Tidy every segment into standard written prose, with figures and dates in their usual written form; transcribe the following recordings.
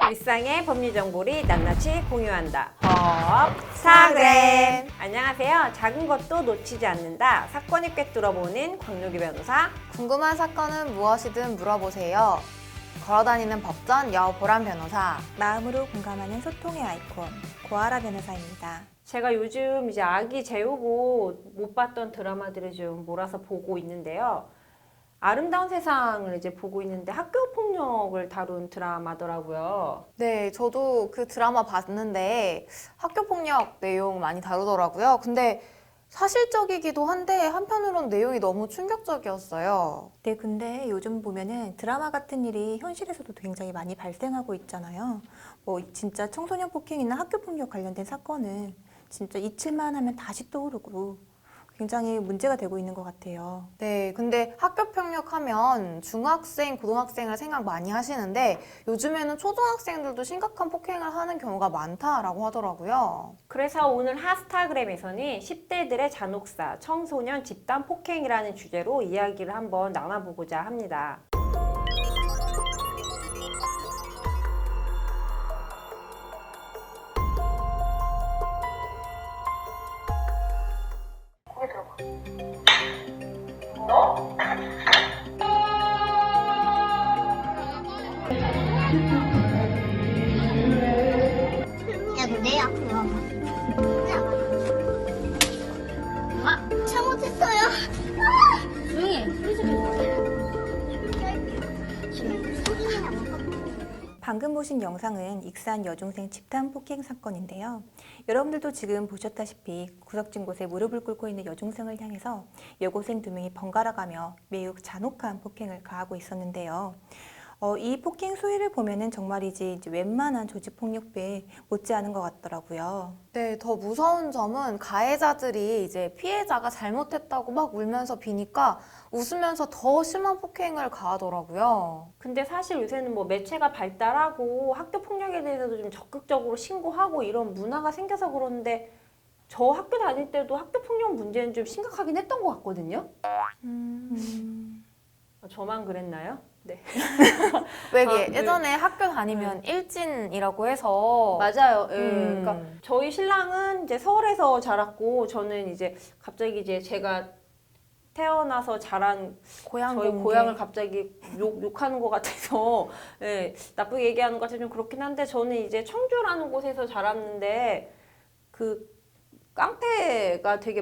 일상의 법률 정보를 낱낱이 공유한다. 법사그램. 안녕하세요. 작은 것도 놓치지 않는다. 사건이 꿰뚫어보는 광록이 변호사. 궁금한 사건은 무엇이든 물어보세요. 걸어다니는 법전 여보람 변호사. 마음으로 공감하는 소통의 아이콘 고아라 변호사입니다. 제가 요즘 이제 아기 재우고 못 봤던 드라마들을 좀 몰아서 보고 있는데요. 아름다운 세상을 이제 보고 있는데 학교 폭력을 다룬 드라마더라고요. 네, 저도 그 드라마 봤는데 학교폭력 내용 많이 다루더라고요. 근데 사실적이기도 한데 한편으론 내용이 너무 충격적이었어요. 네, 근데 요즘 보면은 드라마 같은 일이 현실에서도 굉장히 많이 발생하고 있잖아요. 진짜 청소년 폭행이나 학교 폭력 관련된 사건은 진짜 잊힐만 하면 다시 떠오르고 굉장히 문제가 되고 있는 것 같아요. 네, 근데 학교폭력 하면 중학생, 고등학생을 생각 많이 하시는데 요즘에는 초등학생들도 심각한 폭행을 하는 경우가 많다라고 하더라고요. 그래서 오늘 핫스타그램에서는 10대들의 잔혹사, 청소년 집단 폭행이라는 주제로 이야기를 한번 나눠보고자 합니다. 야, 너 내야, 그럼. 엄마, 잘못했어요. 조용히 해. 소리 좀 방금 보신 영상은 익산 여중생 집단 폭행 사건인데요. 여러분들도 지금 보셨다시피 구석진 곳에 무릎을 꿇고 있는 여중생을 향해서 여고생 2명이 번갈아 가며 매우 잔혹한 폭행을 가하고 있었는데요. 이 폭행 수위를 보면은 정말이지 이제 웬만한 조직폭력배에 못지않은 것 같더라고요. 네, 더 무서운 점은 가해자들이 이제 피해자가 잘못했다고 막 울면서 비니까 웃으면서 더 심한 폭행을 가하더라고요. 근데 사실 요새는 뭐 매체가 발달하고 학교 폭력에 대해서도 좀 적극적으로 신고하고 이런 문화가 생겨서 그러는데 저 학교 다닐 때도 학교 폭력 문제는 좀 심각하긴 했던 것 같거든요. 저만 그랬나요? 네. 왜 네. 예전에 학교 다니면 일진이라고 해서 맞아요. 예. 음. 그러니까 저희 신랑은 이제 서울에서 자랐고 저는 이제 갑자기 이제 제가 태어나서 자란 고향 저희 공개. 고향을 갑자기 욕하는 것 같아서 예, 나쁘게 얘기하는 것 같아서 좀 그렇긴 한데 저는 이제 청주라는 곳에서 자랐는데 그 깡패가 되게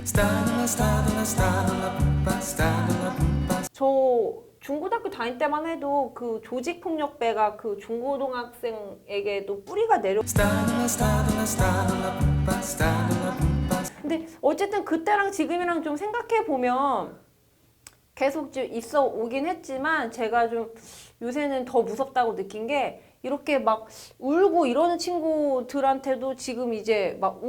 저 중고등학교 다닐 때만 해도 그 조직폭력배가 그 중고등학생에게도 뿌리가 내려 근데 어쨌든 그때랑 지금이랑 좀 생각해 보면 계속 좀 있어 오긴 했지만 제가 좀 요새는 더 무섭다고 느낀 게 이렇게 막 울고 이러는 친구들한테도 지금 이제 막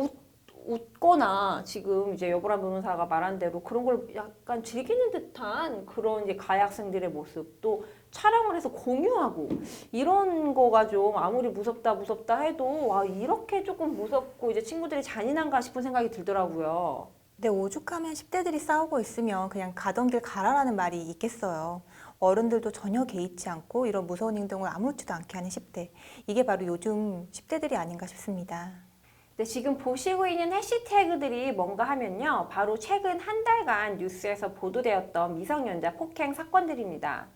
웃거나 지금 이제 여보람 변호사가 말한 대로 그런 걸 약간 즐기는 듯한 그런 이제 가해 학생들의 모습 또 촬영을 해서 공유하고 이런 거가 좀 아무리 무섭다 해도 와 이렇게 조금 무섭고 이제 친구들이 잔인한가 싶은 생각이 들더라고요. 근데 오죽하면 10대들이 싸우고 있으면 그냥 가던 길 가라라는 말이 있겠어요. 어른들도 전혀 개의치 않고 이런 무서운 행동을 아무렇지도 않게 하는 10대. 이게 바로 요즘 10대들이 아닌가 싶습니다. 네, 지금 보시고 있는 해시태그들이 뭔가 하면요. 바로 최근 한 달간 뉴스에서 보도되었던 미성년자 폭행 사건들입니다.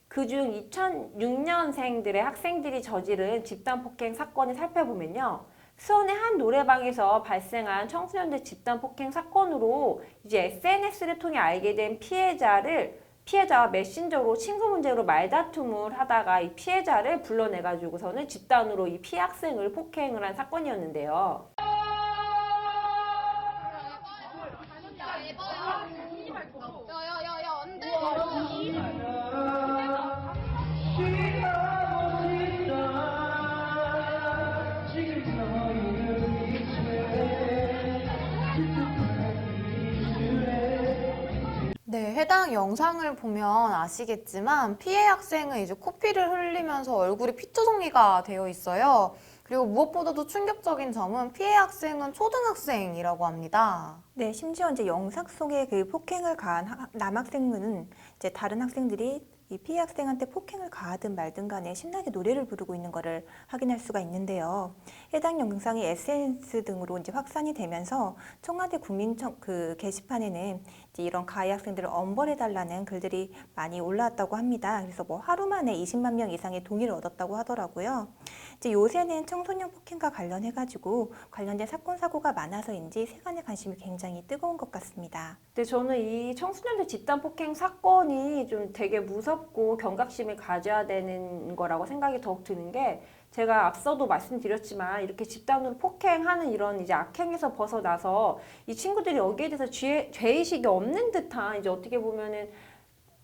그중 2006년생들의 학생들이 저지른 집단 폭행 사건을 살펴보면요. 수원의 한 노래방에서 발생한 청소년들 집단 폭행 사건으로 이제 SNS를 통해 알게 된 피해자와 메신저로 친구 문제로 말다툼을 하다가 이 피해자를 불러내가지고서는 집단으로 이 피해 학생을 폭행을 한 사건이었는데요. 야야야야, 안 돼. 네, 해당 영상을 보면 아시겠지만 피해 학생은 이제 코피를 흘리면서 얼굴이 피투성이가 되어 있어요. 그리고 무엇보다도 충격적인 점은 피해 학생은 초등학생이라고 합니다. 네, 심지어 이제 영상 속에 그 폭행을 가한 남학생은 이제 다른 학생들이 이 피해 학생한테 폭행을 가하든 말든 간에 신나게 노래를 부르고 있는 것을 확인할 수가 있는데요. 해당 영상이 SNS 등으로 이제 확산이 되면서 청와대 게시판에는 이제 이런 가해 학생들을 엄벌해달라는 글들이 많이 올라왔다고 합니다. 그래서 뭐 하루 만에 20만 명 이상의 동의를 얻었다고 하더라고요. 이제 요새는 청소년 폭행과 관련해가지고 관련된 사건 사고가 많아서인지 세간의 관심이 굉장히 뜨거운 것 같습니다. 근데 저는 이 청소년들 집단 폭행 사건이 좀 되게 무섭고 경각심을 가져야 되는 거라고 생각이 더욱 드는 게, 제가 앞서도 말씀드렸지만 이렇게 집단으로 폭행하는 이런 이제 악행에서 벗어나서 이 친구들이 여기에 대해서 죄의식이 없는 듯한, 이제 어떻게 보면은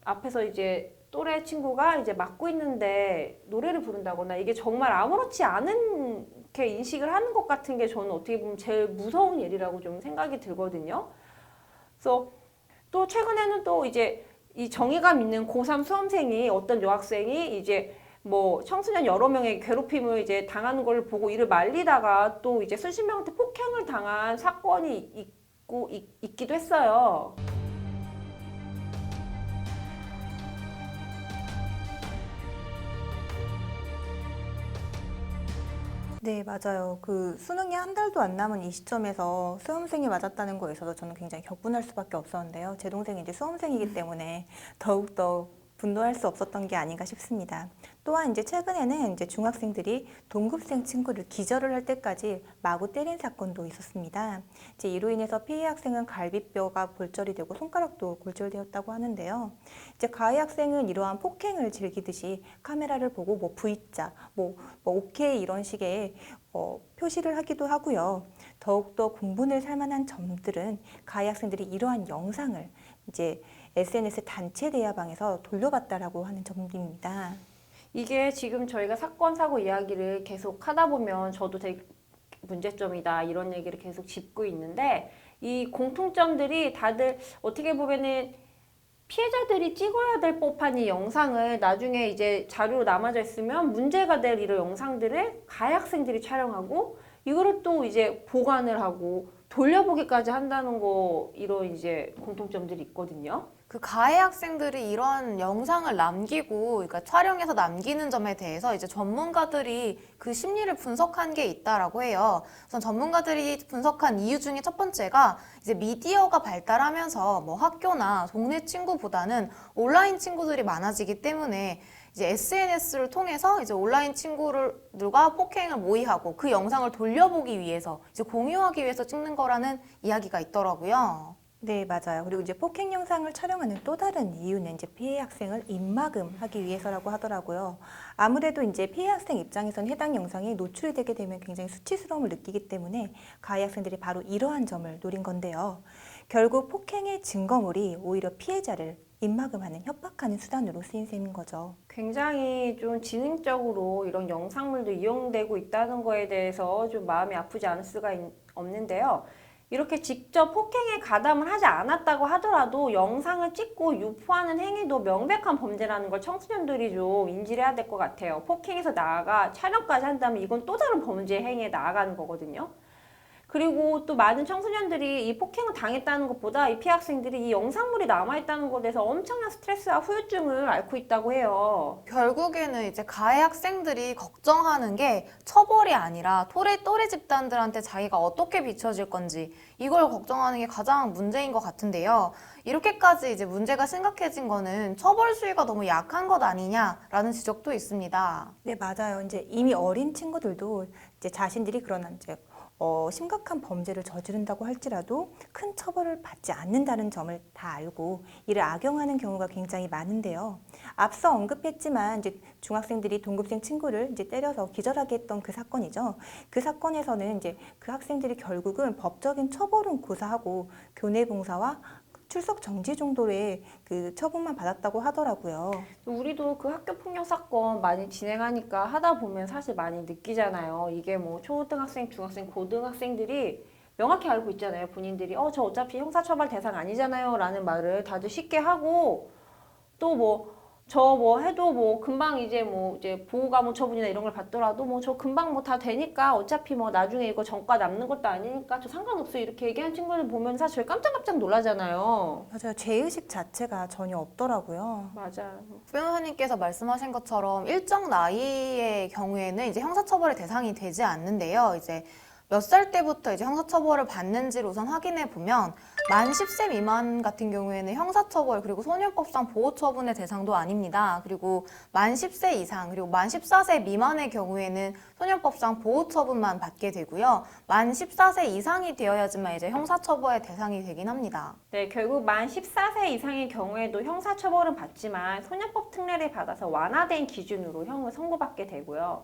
앞에서 이제 또래 친구가 이제 맞고 있는데 노래를 부른다거나, 이게 정말 아무렇지 않은 게 인식을 하는 것 같은 게 저는 어떻게 보면 제일 무서운 일이라고 좀 생각이 들거든요. 그래서 또 최근에는 또 이제 이 정의감 있는 고3 수험생이, 어떤 여학생이 이제 뭐 청소년 여러 명에게 괴롭힘을 이제 당하는 걸 보고 이를 말리다가 또 이제 수십 명한테 폭행을 당한 사건이 있기도 했어요. 네, 맞아요. 그 수능이 한 달도 안 남은 이 시점에서 수험생이 맞았다는 거에 있어서 저는 굉장히 격분할 수밖에 없었는데요. 제 동생이 이제 수험생이기 때문에 더욱더 분노할 수 없었던 게 아닌가 싶습니다. 또한 이제 최근에는 이제 중학생들이 동급생 친구를 기절을 할 때까지 마구 때린 사건도 있었습니다. 이제 이로 인해서 피해 학생은 갈비뼈가 골절이 되고 손가락도 골절되었다고 하는데요. 이제 가해 학생은 이러한 폭행을 즐기듯이 카메라를 보고 뭐 V자, 뭐 오케이 이런 식의 표시를 하기도 하고요. 더욱더 공분을 살 만한 점들은 가해 학생들이 이러한 영상을 이제 SNS 단체 대화방에서 돌려봤다라고 하는 점입니다. 이게 지금 저희가 사건, 사고 이야기를 계속 하다 보면 저도 되게 문제점이다 이런 얘기를 계속 짚고 있는데, 이 공통점들이 다들 어떻게 보면은 피해자들이 찍어야 될 법한 이 영상을 나중에 이제 자료로 남아져 있으면 문제가 될 이런 영상들을 가해 학생들이 촬영하고 이거를 또 이제 보관을 하고 돌려보기까지 한다는 거, 이런 이제 공통점들이 있거든요. 그 가해 학생들이 이런 영상을 남기고, 그러니까 촬영해서 남기는 점에 대해서 이제 전문가들이 그 심리를 분석한 게 있다라고 해요. 우선 전문가들이 분석한 이유 중에 첫 번째가 이제 미디어가 발달하면서 뭐 학교나 동네 친구보다는 온라인 친구들이 많아지기 때문에 이제 SNS를 통해서 이제 온라인 친구들과 폭행을 모의하고 그 영상을 돌려보기 위해서, 이제 공유하기 위해서 찍는 거라는 이야기가 있더라고요. 네, 맞아요. 그리고 이제 폭행 영상을 촬영하는 또 다른 이유는 이제 피해 학생을 입막음하기 위해서라고 하더라고요. 아무래도 이제 피해 학생 입장에서는 해당 영상이 노출이 되게 되면 굉장히 수치스러움을 느끼기 때문에 가해 학생들이 바로 이러한 점을 노린 건데요. 결국 폭행의 증거물이 오히려 피해자를 입막음하는, 협박하는 수단으로 쓰인 셈인 거죠. 굉장히 좀 지능적으로 이런 영상물도 이용되고 있다는 거에 대해서 좀 마음이 아프지 않을 수가 없는데요. 이렇게 직접 폭행에 가담을 하지 않았다고 하더라도 영상을 찍고 유포하는 행위도 명백한 범죄라는 걸 청소년들이 좀 인지를 해야 될 것 같아요. 폭행에서 나아가 촬영까지 한다면 이건 또 다른 범죄 행위에 나아가는 거거든요. 그리고 또 많은 청소년들이 이 폭행을 당했다는 것보다 이 피해 학생들이 이 영상물이 남아있다는 것에 대해서 엄청난 스트레스와 후유증을 앓고 있다고 해요. 결국에는 이제 가해 학생들이 걱정하는 게 처벌이 아니라 또래 집단들한테 자기가 어떻게 비춰질 건지, 이걸 걱정하는 게 가장 문제인 것 같은데요. 이렇게까지 이제 문제가 심각해진 거는 처벌 수위가 너무 약한 것 아니냐라는 지적도 있습니다. 네, 맞아요. 이제 이미 어린 친구들도 이제 자신들이 그런 이제 심각한 범죄를 저지른다고 할지라도 큰 처벌을 받지 않는다는 점을 다 알고 이를 악용하는 경우가 굉장히 많은데요. 앞서 언급했지만 이제 중학생들이 동급생 친구를 이제 때려서 기절하게 했던 그 사건이죠. 그 사건에서는 이제 그 학생들이 결국은 법적인 처벌은 고사하고 교내 봉사와 출석 정지 정도의 그 처분만 받았다고 하더라고요. 우리도 그 학교 폭력 사건 많이 진행하니까 하다 보면 사실 많이 느끼잖아요. 이게 뭐 초등학생, 중학생, 고등학생들이 명확히 알고 있잖아요. 본인들이 저 어차피 형사처벌 대상 아니잖아요 라는 말을 다들 쉽게 하고, 또 뭐 저 뭐 해도 뭐 금방 이제 뭐 이제 보호감호 처분이나 이런 걸 받더라도 뭐 저 금방 뭐 다 되니까 어차피 뭐 나중에 이거 전과 남는 것도 아니니까 저 상관없어요. 이렇게 얘기하는 친구들 보면 사실 깜짝깜짝 놀라잖아요. 맞아요. 죄의식 자체가 전혀 없더라고요. 맞아. 변호사님께서 말씀하신 것처럼 일정 나이의 경우에는 이제 형사처벌의 대상이 되지 않는데요. 이제 몇 살 때부터 이제 형사처벌을 받는지를 우선 확인해 보면 만 10세 미만 같은 경우에는 형사처벌 그리고 소년법상 보호처분의 대상도 아닙니다. 그리고 만 10세 이상 그리고 만 14세 미만의 경우에는 소년법상 보호처분만 받게 되고요. 만 14세 이상이 되어야지만 이제 형사처벌의 대상이 되긴 합니다. 네, 결국 만 14세 이상의 경우에도 형사처벌은 받지만 소년법 특례를 받아서 완화된 기준으로 형을 선고받게 되고요.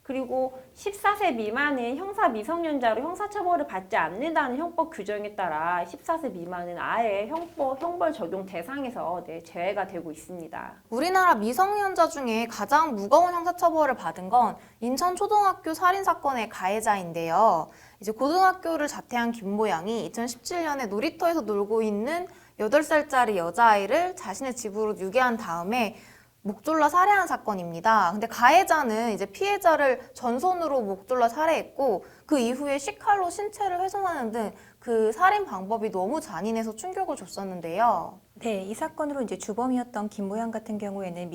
그리고 14세 미만은 형사 미성년자로 형사처벌을 받지 않는다는 형법 규정에 따라 14세 미만은 아예 형벌 적용 대상에서 제외가 되고 있습니다. 우리나라 미성년자 중에 가장 무거운 형사처벌을 받은 건 인천초등학교 살인사건의 가해자인데요. 이제 고등학교를 자퇴한 김모양이 2017년에 놀이터에서 놀고 있는 8살짜리 여자아이를 자신의 집으로 유괴한 다음에 목 졸라 살해한 사건입니다. 근데 가해자는 이제 피해자를 전손으로 목 졸라 살해했고 그 이후에 식칼로 신체를 훼손하는 등 그 살인 방법이 너무 잔인해서 충격을 줬었는데요. 네, 이 사건으로 이제 주범이었던 김모양 같은 경우에는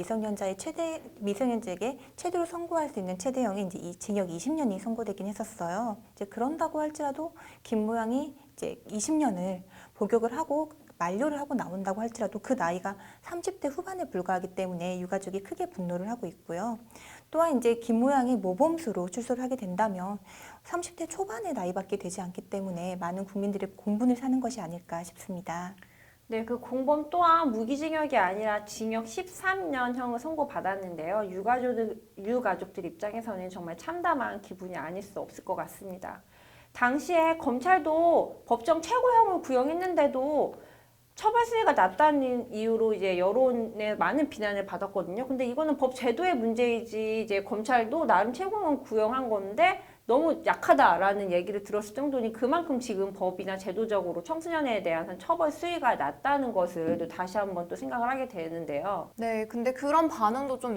미성년자에게 최대로 선고할 수 있는 최대형이 이제 징역 20년이 선고되긴 했었어요. 이제 그런다고 할지라도 김모양이 이제 20년을 복역을 하고 만료를 하고 나온다고 할지라도 그 나이가 30대 후반에 불과하기 때문에 유가족이 크게 분노를 하고 있고요. 또한 이제 김모양이 모범수로 출소를 하게 된다면 30대 초반의 나이밖에 되지 않기 때문에 많은 국민들이 공분을 사는 것이 아닐까 싶습니다. 네, 그 공범 또한 무기징역이 아니라 징역 13년형을 선고받았는데요. 유가족들 입장에서는 정말 참담한 기분이 아닐 수 없을 것 같습니다. 당시에 검찰도 법정 최고형을 구형했는데도 처벌 수위가 낮다는 이유로 이제 여론의 많은 비난을 받았거든요. 근데 이거는 법 제도의 문제이지 이제 검찰도 나름 최고형을 구형한 건데 너무 약하다라는 얘기를 들었을 정도니 그만큼 지금 법이나 제도적으로 청소년에 대한 처벌 수위가 낮다는 것을 또 다시 한번 또 생각을 하게 되는데요. 네, 근데 그런 반응도 좀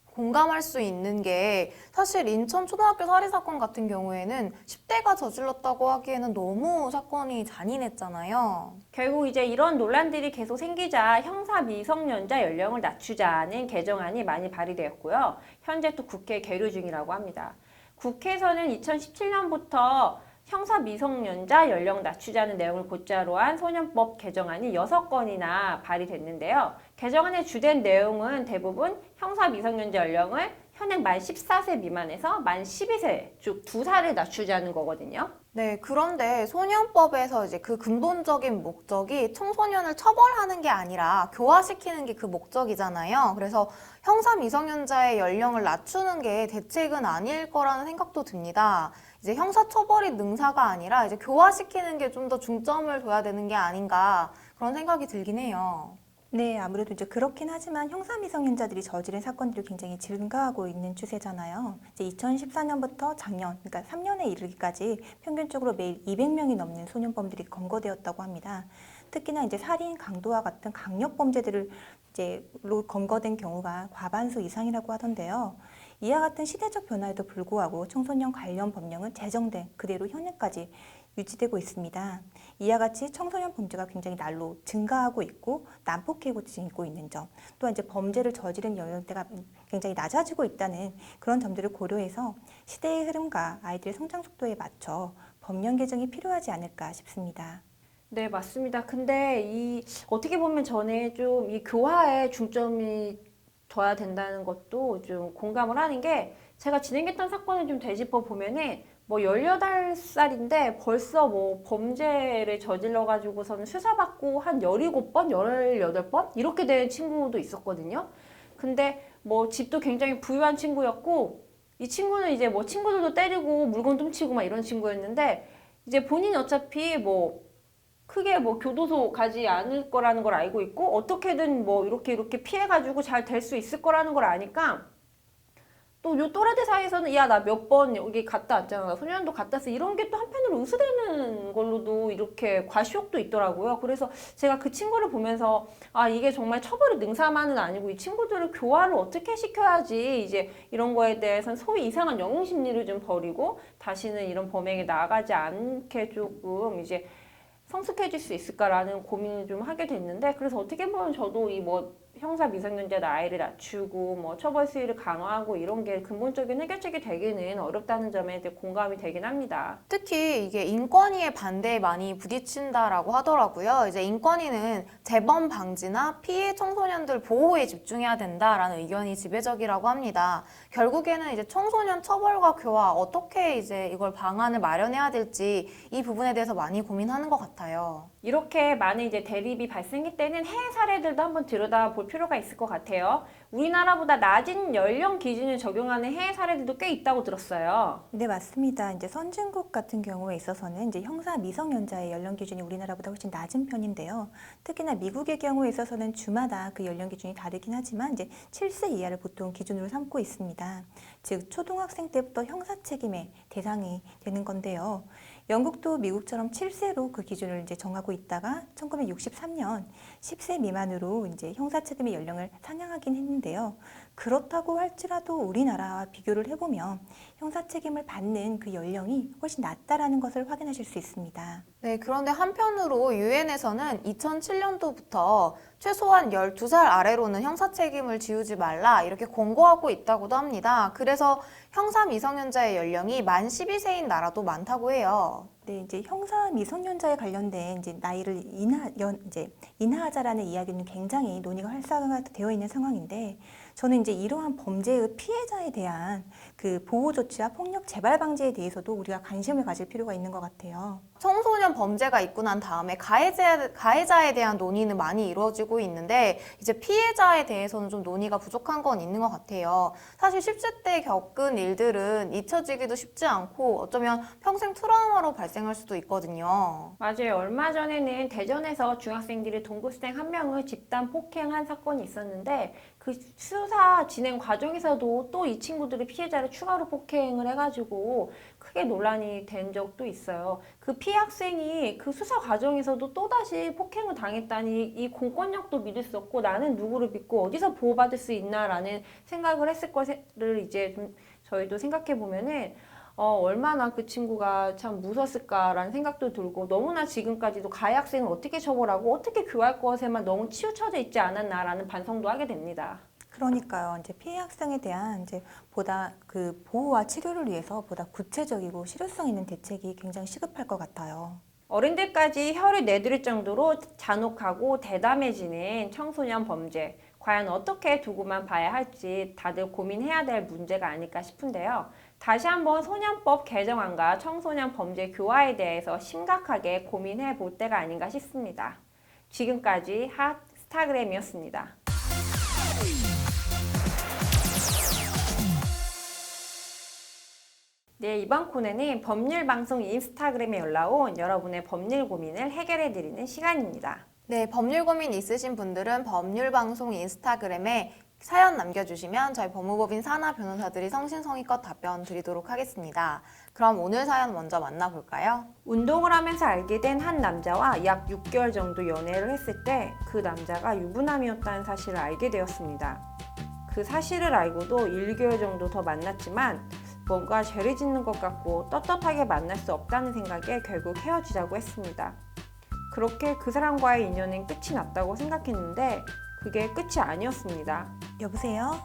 공감할 수 있는 게 사실 인천 초등학교 살인사건 같은 경우에는 10대가 저질렀다고 하기에는 너무 사건이 잔인했잖아요. 결국 이제 이런 논란들이 계속 생기자 형사 미성년자 연령을 낮추자는 개정안이 많이 발의되었고요. 현재 또 국회 계류 중이라고 합니다. 국회에서는 2017년부터 형사 미성년자 연령 낮추자는 내용을 고자로 한 소년법 개정안이 6건이나 발의됐는데요. 개정안의 주된 내용은 대부분 형사 미성년자 연령을 현행 만 14세 미만에서 만 12세, 즉 2살을 낮추자는 거거든요. 네, 그런데 소년법에서 이제 그 근본적인 목적이 청소년을 처벌하는 게 아니라 교화시키는 게 그 목적이잖아요. 그래서 형사 미성년자의 연령을 낮추는 게 대책은 아닐 거라는 생각도 듭니다. 이제 형사처벌이 능사가 아니라 이제 교화시키는 게 좀 더 중점을 둬야 되는 게 아닌가 그런 생각이 들긴 해요. 네, 아무래도 이제 그렇긴 하지만 형사 미성년자들이 저지른 사건들이 굉장히 증가하고 있는 추세잖아요. 이제 2014년부터 작년, 그러니까 3년에 이르기까지 평균적으로 매일 200명이 넘는 소년범들이 검거되었다고 합니다. 특히나 이제 살인, 강도와 같은 강력 범죄들을 이제 검거된 경우가 과반수 이상이라고 하던데요. 이와 같은 시대적 변화에도 불구하고 청소년 관련 법령은 제정된 그대로 현행까지 유지되고 있습니다. 이와 같이 청소년 범죄가 굉장히 날로 증가하고 있고 난폭해지고 있는 점, 또한 이제 범죄를 저지른 연령대가 굉장히 낮아지고 있다는 그런 점들을 고려해서 시대의 흐름과 아이들의 성장 속도에 맞춰 법령 개정이 필요하지 않을까 싶습니다. 네, 맞습니다. 근데 어떻게 보면 저는 좀 이 교화에 중점이 둬야 된다는 것도 좀 공감을 하는 게 제가 진행했던 사건을 좀 되짚어 보면은 뭐 18살인데 벌써 뭐 범죄를 저질러 가지고서는 수사받고 한 17번, 18번 이렇게 된 친구도 있었거든요. 근데 뭐 집도 굉장히 부유한 친구였고 이 친구는 이제 뭐 친구들도 때리고 물건 훔치고 막 이런 친구였는데 이제 본인이 어차피 뭐 크게 뭐 교도소 가지 않을 거라는 걸 알고 있고 어떻게든 뭐 이렇게 피해가지고 잘 될 수 있을 거라는 걸 아니까 또 요 또래들 사이에서는 야, 나 몇 번 여기 갔다 왔잖아. 소년도 갔다 왔어. 이런 게 또 한편으로 의수되는 걸로도 이렇게 과시욕도 있더라고요. 그래서 제가 그 친구를 보면서 아, 이게 정말 처벌이 능사만은 아니고 이 친구들을 교화를 어떻게 시켜야지 이제 이런 거에 대해서는 소위 이상한 영웅 심리를 좀 버리고 다시는 이런 범행에 나아가지 않게 조금 이제 성숙해질 수 있을까라는 고민을 좀 하게 됐는데, 그래서 어떻게 보면 저도 이 뭐 형사 미성년자 나이를 낮추고 뭐 처벌 수위를 강화하고 이런 게 근본적인 해결책이 되기는 어렵다는 점에 대해 공감이 되긴 합니다. 특히 이게 인권위의 반대에 많이 부딪힌다라고 하더라고요. 이제 인권위는 재범 방지나 피해 청소년들 보호에 집중해야 된다라는 의견이 지배적이라고 합니다. 결국에는 이제 청소년 처벌과 교화 어떻게 이제 이걸 방안을 마련해야 될지 이 부분에 대해서 많이 고민하는 것 같아요. 이렇게 많은 이제 대립이 발생할 때는 해외 사례들도 한번 들여다볼 필요가 있을 것 같아요. 우리나라보다 낮은 연령 기준을 적용하는 해외 사례들도 꽤 있다고 들었어요. 네, 맞습니다. 이제 선진국 같은 경우에 있어서는 이제 형사 미성년자의 연령 기준이 우리나라보다 훨씬 낮은 편인데요. 특히나 미국의 경우에 있어서는 주마다 그 연령 기준이 다르긴 하지만 이제 7세 이하를 보통 기준으로 삼고 있습니다. 즉 초등학생 때부터 형사 책임의 대상이 되는 건데요. 영국도 미국처럼 7세로 그 기준을 이제 정하고 있다가 1963년 10세 미만으로 이제 형사 책임의 연령을 상향하긴 했는데요. 그렇다고 할지라도 우리나라와 비교를 해보면 형사 책임을 받는 그 연령이 훨씬 낮다라는 것을 확인하실 수 있습니다. 네, 그런데 한편으로 유엔에서는 2007년도부터 최소한 12살 아래로는 형사 책임을 지우지 말라 이렇게 권고하고 있다고도 합니다. 그래서 형사 미성년자의 연령이 만 12세인 나라도 많다고 해요. 네, 이제 형사 미성년자에 관련된 이제 나이를 인하하자라는 이야기는 굉장히 논의가 활성화되어 있는 상황인데, 저는 이제 이러한 범죄의 피해자에 대한 그 보호 조치와 폭력 재발 방지에 대해서도 우리가 관심을 가질 필요가 있는 것 같아요. 청소년 범죄가 있고 난 다음에 가해자에 대한 논의는 많이 이루어지고 있는데 이제 피해자에 대해서는 좀 논의가 부족한 건 있는 것 같아요. 사실 10세 때 겪은 일들은 잊혀지기도 쉽지 않고 어쩌면 평생 트라우마로 발생할 수도 있거든요. 맞아요. 얼마 전에는 대전에서 중학생들이 동급생 한 명을 집단 폭행한 사건이 있었는데 그 수사 진행 과정에서도 또 이 친구들이 피해자를 추가로 폭행을 해가지고 크게 논란이 된 적도 있어요. 그 피해 학생이 그 수사 과정에서도 또다시 폭행을 당했다니 이 공권력도 믿을 수 없고 나는 누구를 믿고 어디서 보호받을 수 있나라는 생각을 했을 것을 이제 좀 저희도 생각해 보면은 얼마나 그 친구가 참 무서웠을까라는 생각도 들고, 너무나 지금까지도 가해 학생을 어떻게 처벌하고 어떻게 교화할 것에만 너무 치우쳐져 있지 않았나라는 반성도 하게 됩니다. 그러니까요. 이제 피해 학생에 대한 이제 보다 그 보호와 치료를 위해서 보다 구체적이고 실효성 있는 대책이 굉장히 시급할 것 같아요. 어른들까지 혀를 내두를 정도로 잔혹하고 대담해지는 청소년 범죄, 과연 어떻게 두고만 봐야 할지 다들 고민해야 될 문제가 아닐까 싶은데요. 다시 한번 소년법 개정안과 청소년 범죄 교화에 대해서 심각하게 고민해 볼 때가 아닌가 싶습니다. 지금까지 핫 스타그램이었습니다. 네, 이번 코너는 법률방송 인스타그램에 올라온 여러분의 법률 고민을 해결해드리는 시간입니다. 네, 법률 고민 있으신 분들은 법률방송 인스타그램에 사연 남겨주시면 저희 법무법인 사나 변호사들이 성심성의껏 답변 드리도록 하겠습니다. 그럼 오늘 사연 먼저 만나볼까요? 운동을 하면서 알게 된 한 남자와 약 6개월 정도 연애를 했을 때 그 남자가 유부남이었다는 사실을 알게 되었습니다. 그 사실을 알고도 1개월 정도 더 만났지만 뭔가 죄를 짓는 것 같고 떳떳하게 만날 수 없다는 생각에 결국 헤어지자고 했습니다. 그렇게 그 사람과의 인연은 끝이 났다고 생각했는데 그게 끝이 아니었습니다. 여보세요?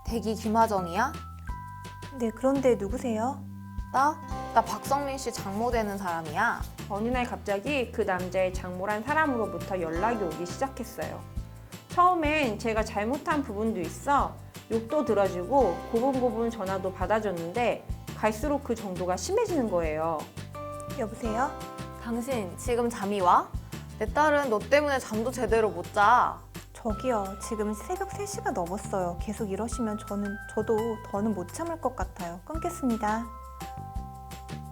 대기 김하정이야? 네, 그런데 누구세요? 나 박성민 씨 장모 되는 사람이야. 어느 날 갑자기 그 남자의 장모란 사람으로부터 연락이 오기 시작했어요. 처음엔 제가 잘못한 부분도 있어 욕도 들어주고 고분고분 전화도 받아줬는데 갈수록 그 정도가 심해지는 거예요. 여보세요? 당신 지금 잠이 와? 내 딸은 너 때문에 잠도 제대로 못 자. 저기요, 지금 새벽 3시가 넘었어요. 계속 이러시면 저도 더는 못 참을 것 같아요. 끊겠습니다.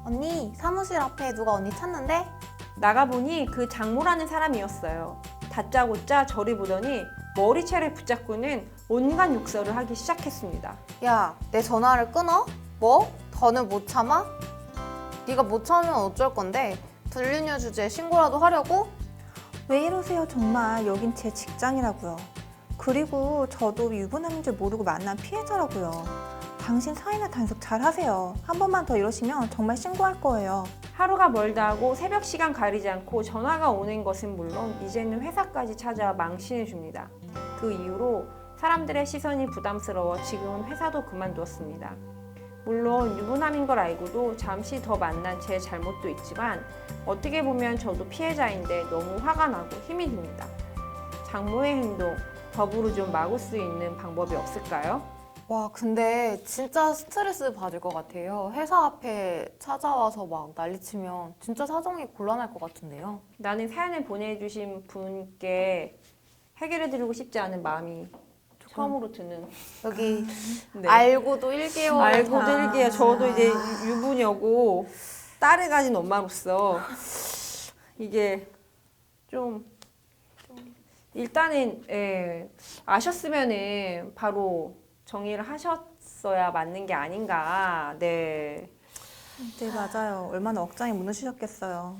언니, 사무실 앞에 누가 언니 찾는데? 나가보니 그 장모라는 사람이었어요. 다짜고짜 저를 보더니 머리채를 붙잡고는 온갖 욕설을 하기 시작했습니다. 야, 내 전화를 끊어? 뭐? 더는 못 참아? 네가 못 참으면 어쩔 건데? 불륜녀 주제에 신고라도 하려고? 왜 이러세요 정말. 여긴 제 직장이라고요. 그리고 저도 유부남인 줄 모르고 만난 피해자라고요. 당신 사회나 단속 잘하세요. 한 번만 더 이러시면 정말 신고할 거예요. 하루가 멀다 하고 새벽 시간 가리지 않고 전화가 오는 것은 물론 이제는 회사까지 찾아와 망신을 줍니다. 그 이후로 사람들의 시선이 부담스러워 지금은 회사도 그만두었습니다. 물론 유부남인 걸 알고도 잠시 더 만난 제 잘못도 있지만 어떻게 보면 저도 피해자인데 너무 화가 나고 힘이 듭니다. 장모의 행동, 법으로 좀 막을 수 있는 방법이 없을까요? 와, 근데 진짜 스트레스 받을 것 같아요. 회사 앞에 찾아와서 막 난리치면 진짜 사정이 곤란할 것 같은데요. 나는 사연을 보내주신 분께 해결해드리고 싶지 않은 마음이 처음으로 드는. 여기 네. 알고도 1개월 알고도 일게요. 저도 이제 유부녀고 딸을 가진 엄마로서 이게 좀 일단은 아셨으면은 바로 정리를 하셨어야 맞는 게 아닌가. 네. 네, 맞아요. 얼마나 억장이 무너지셨겠어요.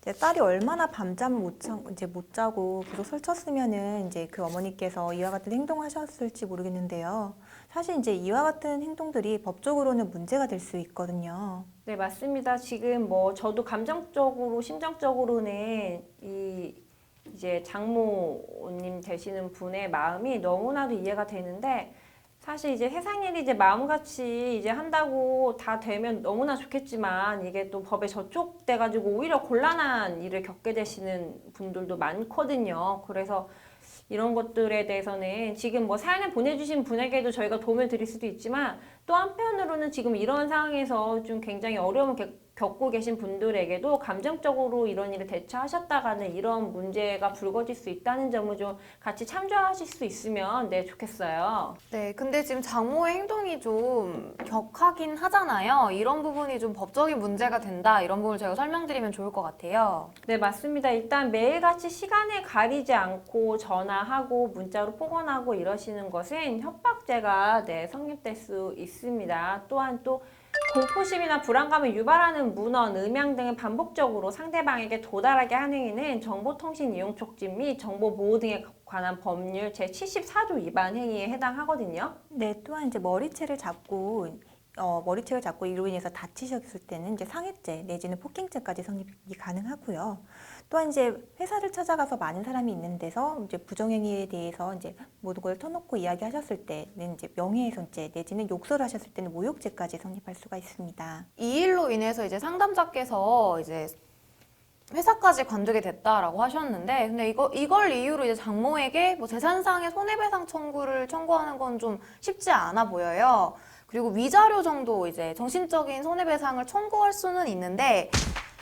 이제 딸이 얼마나 밤잠을 못 자고 계속 설쳤으면은 이제 그 어머니께서 이와 같은 행동하셨을지 모르겠는데요. 사실 이제 이와 같은 행동들이 법적으로는 문제가 될 수 있거든요. 네, 맞습니다. 지금 뭐 저도 감정적으로, 심정적으로는 이제 장모님 되시는 분의 마음이 너무나도 이해가 되는데 사실 이제 세상 일이 이제 마음같이 이제 한다고 다 되면 너무나 좋겠지만 이게 또 법에 저촉돼가지고 오히려 곤란한 일을 겪게 되시는 분들도 많거든요. 그래서 이런 것들에 대해서는 지금 뭐 사연을 보내주신 분에게도 저희가 도움을 드릴 수도 있지만 또 한편으로는 지금 이런 상황에서 좀 굉장히 어려움을 겪고 계신 분들에게도 감정적으로 이런 일을 대처하셨다가는 이런 문제가 불거질 수 있다는 점을 좀 같이 참조하실 수 있으면 네, 좋겠어요. 네, 근데 지금 장모의 행동이 좀 격하긴 하잖아요. 이런 부분이 좀 법적인 문제가 된다. 이런 부분을 제가 설명드리면 좋을 것 같아요. 네, 맞습니다. 일단 매일같이 시간을 가리지 않고 전화하고 문자로 폭언하고 이러시는 것은 협박죄가 네, 성립될 수 있습니다. 또한 또 공포심이나 불안감을 유발하는 문헌, 음향 등을 반복적으로 상대방에게 도달하게 하는 행위는 정보통신 이용 촉진 및 정보보호 등에 관한 법률 제74조 위반 행위에 해당하거든요. 네, 또한 이제 머리채를 잡고 이로 인해서 다치셨을 때는 이제 상해죄 내지는 폭행죄까지 성립이 가능하고요. 또한 이제 회사를 찾아가서 많은 사람이 있는 데서 이제 부정행위에 대해서 이제 모든 걸 터놓고 이야기하셨을 때는 이제 명예훼손죄 내지는 욕설을 하셨을 때는 모욕죄까지 성립할 수가 있습니다. 이 일로 인해서 이제 상담자께서 이제 회사까지 관두게 됐다라고 하셨는데, 근데 이걸 이유로 이제 장모에게 뭐 재산상의 손해배상 청구를 청구하는 건 좀 쉽지 않아 보여요. 그리고 위자료 정도 이제 정신적인 손해배상을 청구할 수는 있는데,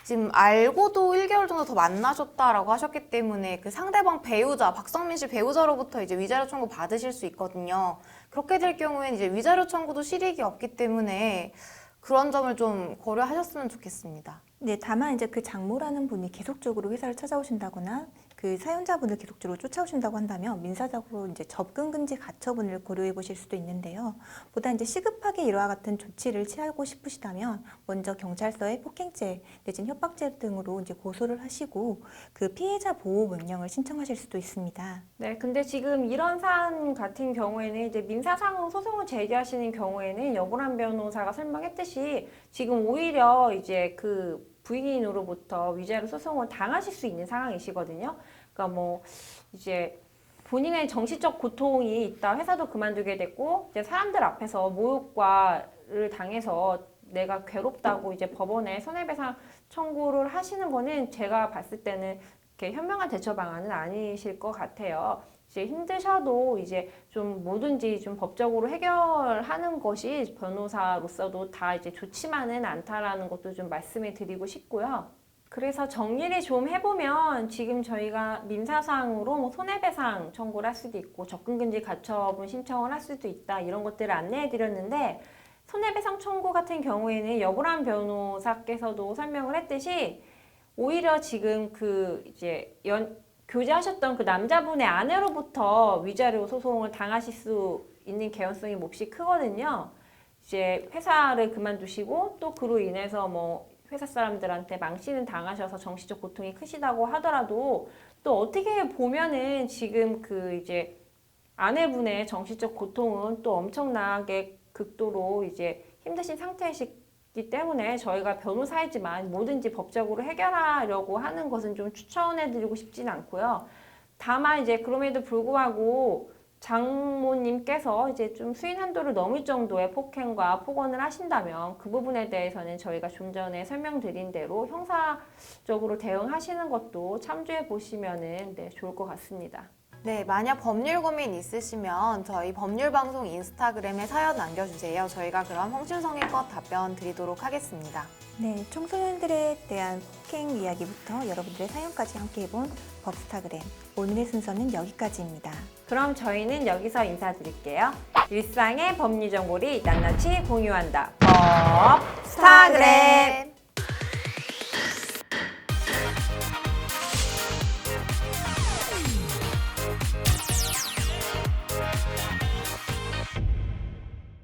지금 알고도 1개월 정도 더 만나셨다라고 하셨기 때문에 그 상대방 배우자, 박성민 씨 배우자로부터 이제 위자료 청구 받으실 수 있거든요. 그렇게 될 경우에는 이제 위자료 청구도 실익이 없기 때문에 그런 점을 좀 고려하셨으면 좋겠습니다. 네, 다만 이제 그 장모라는 분이 계속적으로 회사를 찾아오신다거나 그 사연자분을 계속적으로 쫓아오신다고 한다면 민사적으로 이제 접근 금지 가처분을 고려해 보실 수도 있는데요. 보다 이제 시급하게 이와 같은 조치를 취하고 싶으시다면 먼저 경찰서에 폭행죄 내지는 협박죄 등으로 이제 고소를 하시고 그 피해자 보호 명령을 신청하실 수도 있습니다. 네, 근데 지금 이런 사안 같은 경우에는 이제 민사상으로 소송을 제기하시는 경우에는 여보란 변호사가 설명했듯이 지금 오히려 이제 그 부인으로부터 위자료 소송을 당하실 수 있는 상황이시거든요. 그러니까 뭐 이제 본인의 정신적 고통이 있다, 회사도 그만두게 됐고 이제 사람들 앞에서 모욕과를 당해서 내가 괴롭다고 이제 법원에 손해배상 청구를 하시는 거는 제가 봤을 때는 이렇게 현명한 대처 방안은 아니실 것 같아요. 이제 힘드셔도 이제 좀 뭐든지 좀 법적으로 해결하는 것이 변호사로서도 다 이제 좋지만은 않다라는 것도 좀 말씀을 드리고 싶고요. 그래서 정리를 좀 해보면 지금 저희가 민사상으로 뭐 손해배상 청구를 할 수도 있고 접근금지 가처분 신청을 할 수도 있다 이런 것들을 안내해 드렸는데 손해배상 청구 같은 경우에는 여보란 변호사께서도 설명을 했듯이 오히려 지금 그 이제 교제하셨던 그 남자분의 아내로부터 위자료 소송을 당하실 수 있는 개연성이 몫이 크거든요. 이제 회사를 그만두시고 또 그로 인해서 뭐 회사 사람들한테 망신을 당하셔서 정신적 고통이 크시다고 하더라도 또 어떻게 보면은 지금 그 이제 아내분의 정신적 고통은 또 엄청나게 극도로 이제 힘드신 상태이시기 때문에 저희가 변호사이지만 뭐든지 법적으로 해결하려고 하는 것은 좀 추천해드리고 싶진 않고요. 다만 이제 그럼에도 불구하고 장모님께서 이제 좀 수인 한도를 넘을 정도의 폭행과 폭언을 하신다면 그 부분에 대해서는 저희가 좀 전에 설명드린 대로 형사적으로 대응하시는 것도 참조해 보시면은 네, 좋을 것 같습니다. 네, 만약 법률 고민 있으시면 저희 법률방송 인스타그램에 사연 남겨주세요. 저희가 그럼 성심성의껏 답변 드리도록 하겠습니다. 네, 청소년들에 대한 폭행 이야기부터 여러분들의 사연까지 함께 해본 법스타그램. 오늘의 순서는 여기까지입니다. 그럼 저희는 여기서 인사드릴게요. 일상의 법률 정보를 낱낱이 공유한다. 법스타그램!